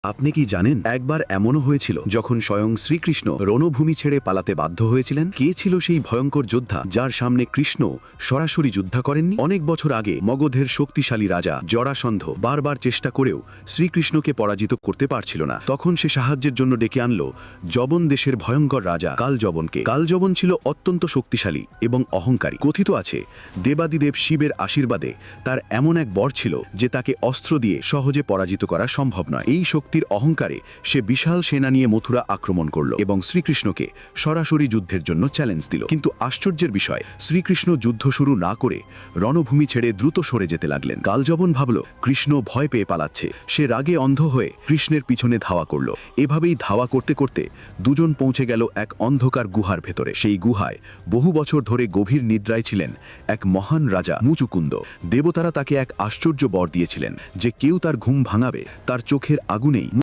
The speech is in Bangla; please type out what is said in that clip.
আপনি কি জানেন একবার এমনও হয়েছিল যখন স্বয়ং শ্রীকৃষ্ণ রণভূমি ছেড়ে পালাতে বাধ্য হয়েছিলেন? কে ছিল সেই ভয়ঙ্কর যোদ্ধা যার সামনে কৃষ্ণ সরাসরি যুদ্ধ করেননি? অনেক বছর আগে মগধের শক্তিশালী রাজা জরাসন্ধ বারবার চেষ্টা করেও শ্রীকৃষ্ণকে পরাজিত করতে পারছিল না। তখন সে সাহায্যের জন্য ডেকে আনল যবন দেশের ভয়ঙ্কর রাজা কালযবনকে। কালযবন ছিল অত্যন্ত শক্তিশালী এবং অহংকারী। কথিত আছে দেবাদিদেব শিবের আশীর্বাদে তার এমন এক বর ছিল যে তাকে অস্ত্র দিয়ে সহজে পরাজিত করা সম্ভব নয়। এই শক্তির অহংকারে সে বিশাল সেনা নিয়ে মথুরা আক্রমণ করল এবং শ্রীকৃষ্ণকে সরাসরি যুদ্ধের জন্য চ্যালেঞ্জ দিল। কিন্তু আশ্চর্যের বিষয়, শ্রীকৃষ্ণ যুদ্ধ শুরু না করে রণভূমি ছেড়ে দ্রুত সরে যেতে লাগলেন। কালযবন ভাবল কৃষ্ণ ভয় পেয়ে পালাচ্ছে। সে রাগে অন্ধ হয়ে কৃষ্ণের পিছনে ধাওয়া করল। এভাবেই ধাওয়া করতে করতে দুজন পৌঁছে গেল এক অন্ধকার গুহার ভেতরে। সেই গুহায় বহু বছর ধরে গভীর নিদ্রায় ছিলেন এক মহান রাজা মুচুকুন্দ। দেবতারা তাকে এক আশ্চর্য বর দিয়েছিলেন যে কেউ তার ঘুম ভাঙাবে তার চোখের আগুনে